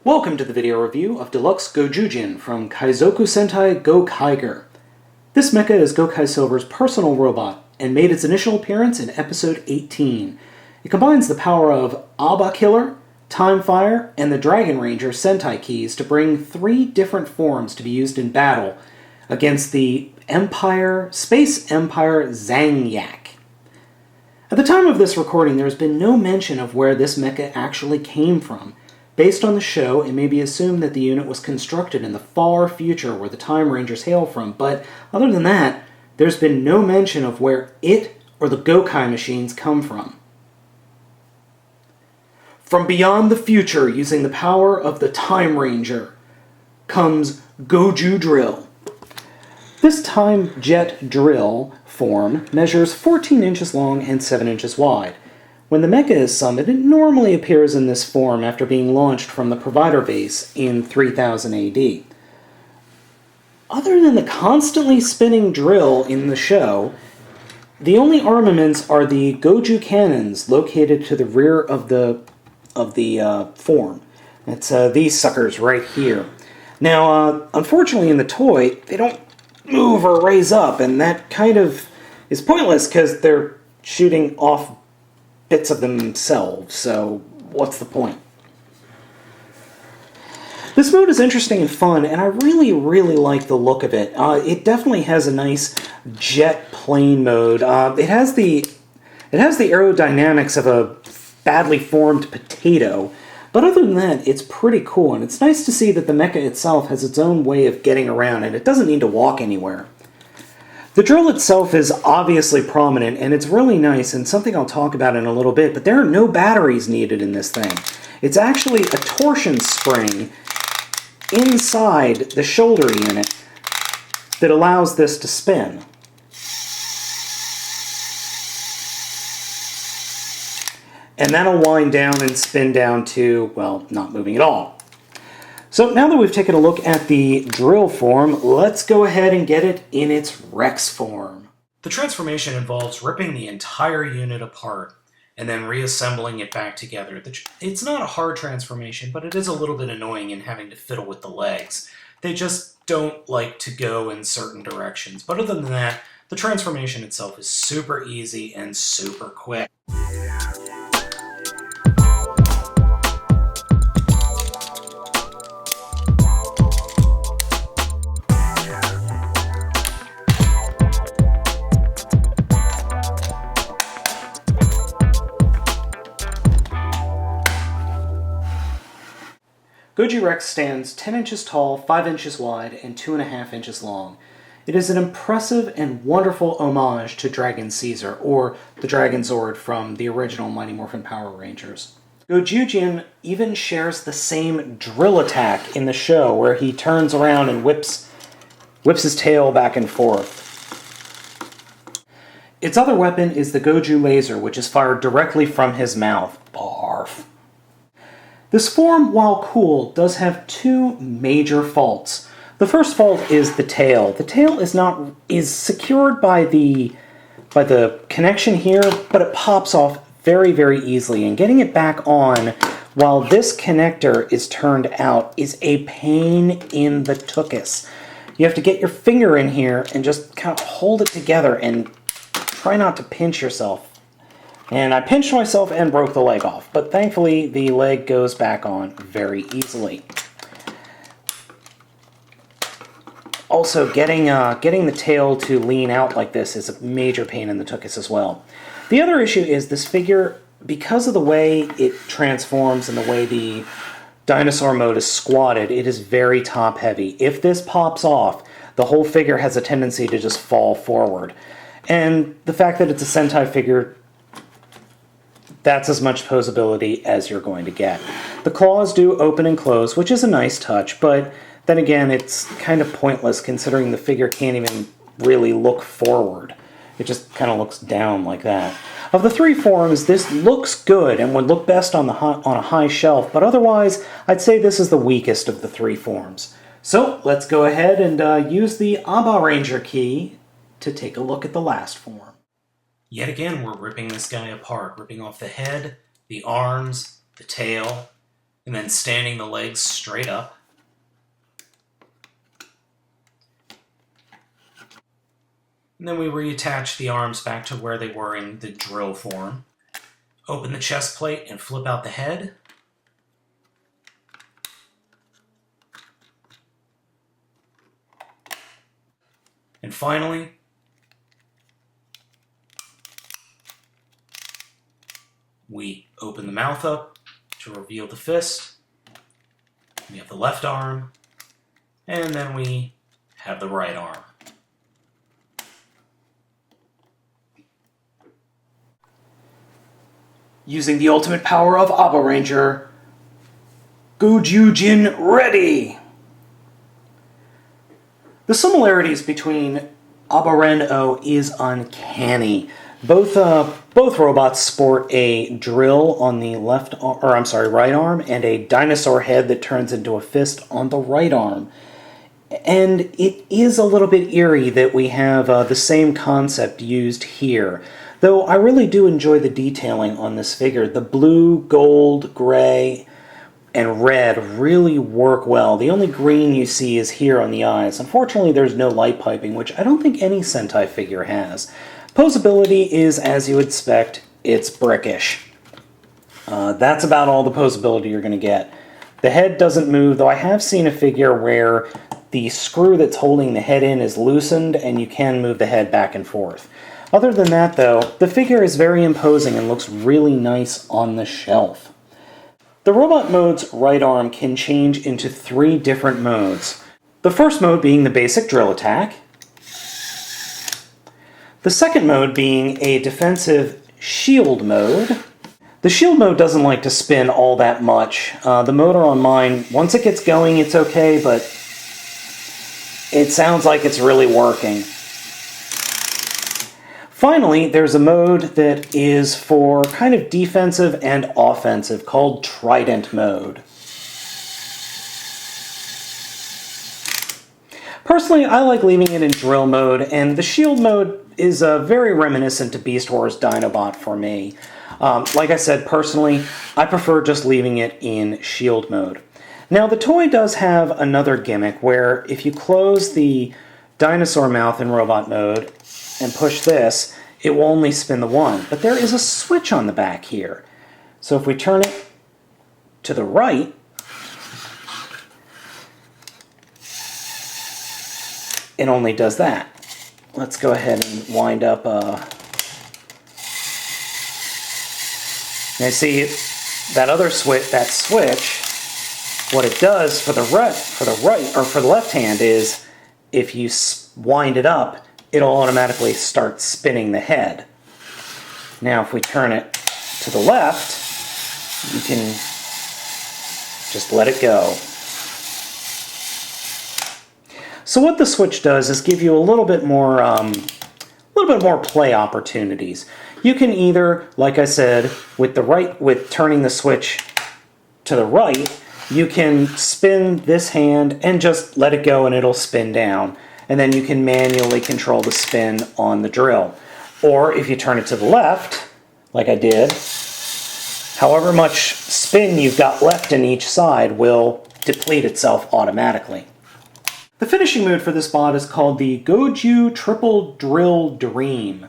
Welcome to the video review of Deluxe Goujyujin from Kaizoku Sentai Gokaiger. This mecha is Gokai Silver's personal robot, and made its initial appearance in episode 18. It combines the power of Aba Killer, Time Fire, and the Dragon Ranger Sentai keys to bring 3 different forms to be used in battle against the Space Empire Zangyak. At the time of this recording, there has been no mention of where this mecha actually came from. Based on the show, it may be assumed that the unit was constructed in the far future where the Time Rangers hail from, but other than that, there's been no mention of where it or the Gokai machines come from. From beyond the future, using the power of the Time Ranger, comes Goju Drill. This Time Jet Drill form measures 14 inches long and 7 inches wide. When the mecha is summoned, it normally appears in this form after being launched from the provider base in 3000 AD. Other than the constantly spinning drill in the show, the only armaments are the Goju cannons located to the rear of the form. It's these suckers right here. Now, unfortunately in the toy, they don't move or raise up, and that kind of is pointless because they're shooting off bits of themselves, so what's the point? This mode is interesting and fun, and I really like the look of it. It definitely has a nice jet plane mode. It has the aerodynamics of a badly formed potato, but other than that, it's pretty cool, and it's nice to see that the mecha itself has its own way of getting around, and it doesn't need to walk anywhere. The drill itself is obviously prominent, and it's really nice, and something I'll talk about in a little bit, but there are no batteries needed in this thing. It's actually a torsion spring inside the shoulder unit that allows this to spin. And that'll wind down and spin down to, well, not moving at all. So now that we've taken a look at the drill form, let's go ahead and get it in its Rex form. The transformation involves ripping the entire unit apart and then reassembling it back together. It's not a hard transformation, but it is a little bit annoying in having to fiddle with the legs. They just don't like to go in certain directions. But other than that, the transformation itself is super easy and super quick. Goju Rex stands 10 inches tall, 5 inches wide, and 2.5 inches long. It is an impressive and wonderful homage to Dragon Caesar, or the Dragon Zord from the original Mighty Morphin Power Rangers. Goujyujin even shares the same drill attack in the show, where he turns around and whips his tail back and forth. Its other weapon is the Goju Laser, which is fired directly from his mouth. Barf. This form, while cool, does have 2 major faults. The first fault is the tail. The tail is secured by the connection here, but it pops off very easily, and getting it back on while this connector is turned out is a pain in the tuchus. You have to get your finger in here and just kind of hold it together and try not to pinch yourself. And I pinched myself and broke the leg off, but thankfully the leg goes back on very easily. Also, getting the tail to lean out like this is a major pain in the tuchus as well. The other issue is this figure, because of the way it transforms and the way the dinosaur mode is squatted, it is very top heavy. If this pops off, the whole figure has a tendency to just fall forward. And the fact that it's a Sentai figure, that's as much posability as you're going to get. The claws do open and close, which is a nice touch, but then again, it's kind of pointless considering the figure can't even really look forward. It just kind of looks down like that. Of the 3 forms, this looks good and would look best on a high shelf, but otherwise, I'd say this is the weakest of the 3 forms. So, let's go ahead and use the Aba Ranger key to take a look at the last form. Yet again, we're ripping this guy apart, ripping off the head, the arms, the tail, and then standing the legs straight up. And then we reattach the arms back to where they were in the drill form. Open the chest plate and flip out the head. And finally, we open the mouth up to reveal the fist. We have the left arm, and then we have the right arm. Using the ultimate power of Abba Ranger, Goujyujin ready! The similarities between Abba-ren-oh is uncanny. Both robots sport a drill on the right arm and a dinosaur head that turns into a fist on the right arm. And it is a little bit eerie that we have the same concept used here. Though I really do enjoy the detailing on this figure. The blue, gold, gray, and red really work well. The only green you see is here on the eyes. Unfortunately, there's no light piping, which I don't think any Sentai figure has. Posability is, as you would expect, it's brickish. That's about all the posability you're going to get. The head doesn't move, though I have seen a figure where the screw that's holding the head in is loosened and you can move the head back and forth. Other than that, though, the figure is very imposing and looks really nice on the shelf. The robot mode's right arm can change into 3 different modes. The first mode being the basic drill attack. The second mode being a defensive shield mode. The shield mode doesn't like to spin all that much. The motor on mine, once it gets going, it's okay, but it sounds like it's really working. Finally, there's a mode that is for kind of defensive and offensive, called Trident mode. Personally, I like leaving it in drill mode, and the shield mode is very reminiscent to Beast Wars Dinobot for me. Like I said, personally, I prefer just leaving it in shield mode. Now, the toy does have another gimmick where if you close the dinosaur mouth in robot mode and push this, it will only spin the one. But there is a switch on the back here. So if we turn it to the right, it only does that. Let's go ahead and wind up. Now see that other switch. That switch. What it does for the left hand is, if you wind it up, it'll automatically start spinning the head. Now, if we turn it to the left, you can just let it go. So what the switch does is give you a little bit more play opportunities. You can either, like I said, with turning the switch to the right, you can spin this hand and just let it go and it'll spin down. And then you can manually control the spin on the drill. Or if you turn it to the left, like I did, however much spin you've got left in each side will deplete itself automatically. The finishing mode for this bot is called the Goju Triple Drill Dream,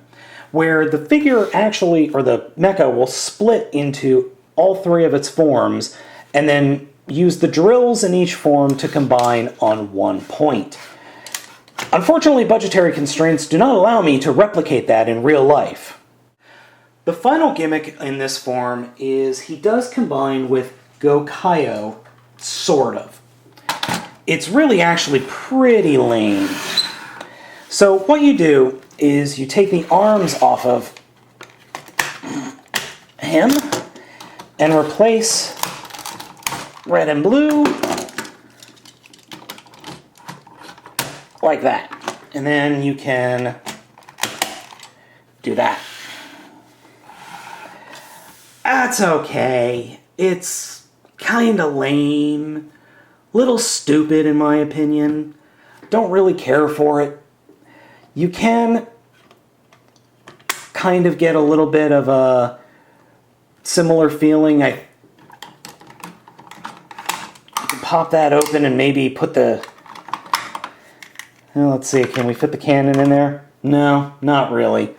where the figure actually, or the mecha, will split into all 3 of its forms and then use the drills in each form to combine on one point. Unfortunately, budgetary constraints do not allow me to replicate that in real life. The final gimmick in this form is he does combine with Gokai-oh, sort of. It's really actually pretty lame. So what you do is you take the arms off of him and replace red and blue like that. And then you can do that. That's okay. It's kind of lame. Little stupid in my opinion. Don't really care for it. You can kind of get a little bit of a similar feeling. pop that open and maybe put the... Well, let's see, can we fit the cannon in there? No, not really.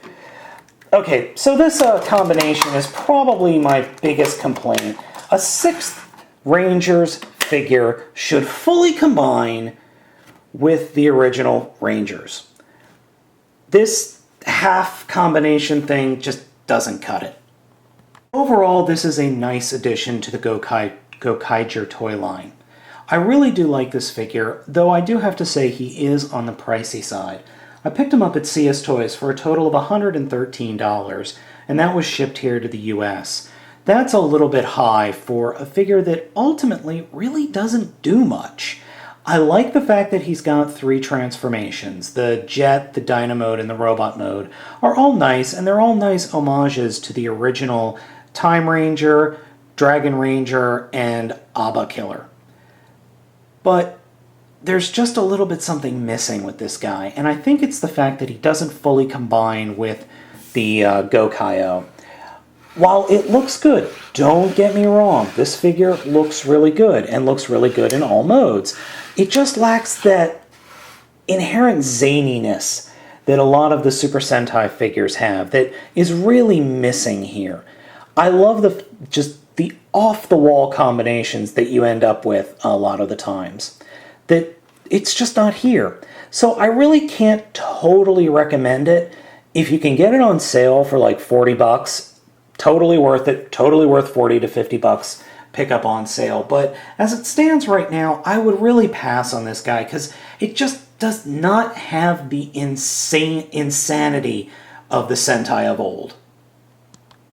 Okay, so this combination is probably my biggest complaint. A 6th Rangers figure should fully combine with the original Rangers. This half combination thing just doesn't cut it. Overall, this is a nice addition to the Gokaiger toy line. I really do like this figure, though I do have to say he is on the pricey side. I picked him up at CS Toys for a total of $113, and that was shipped here to the US. That's a little bit high for a figure that ultimately really doesn't do much. I like the fact that he's got 3 transformations. The Jet, the Dyna mode, and the Robot mode are all nice, and they're all nice homages to the original Time Ranger, Dragon Ranger, and Abba Killer. But there's just a little bit something missing with this guy, and I think it's the fact that he doesn't fully combine with the Gokai-oh. While it looks good, don't get me wrong, this figure looks really good, and looks really good in all modes. It just lacks that inherent zaniness that a lot of the Super Sentai figures have that is really missing here. I love just the off-the-wall combinations that you end up with a lot of the times. That it's just not here. So I really can't totally recommend it. If you can get it on sale for like 40 bucks, totally worth it, totally worth 40 to 50 bucks pick up on sale. But as it stands right now, I would really pass on this guy because it just does not have the insanity of the Sentai of old.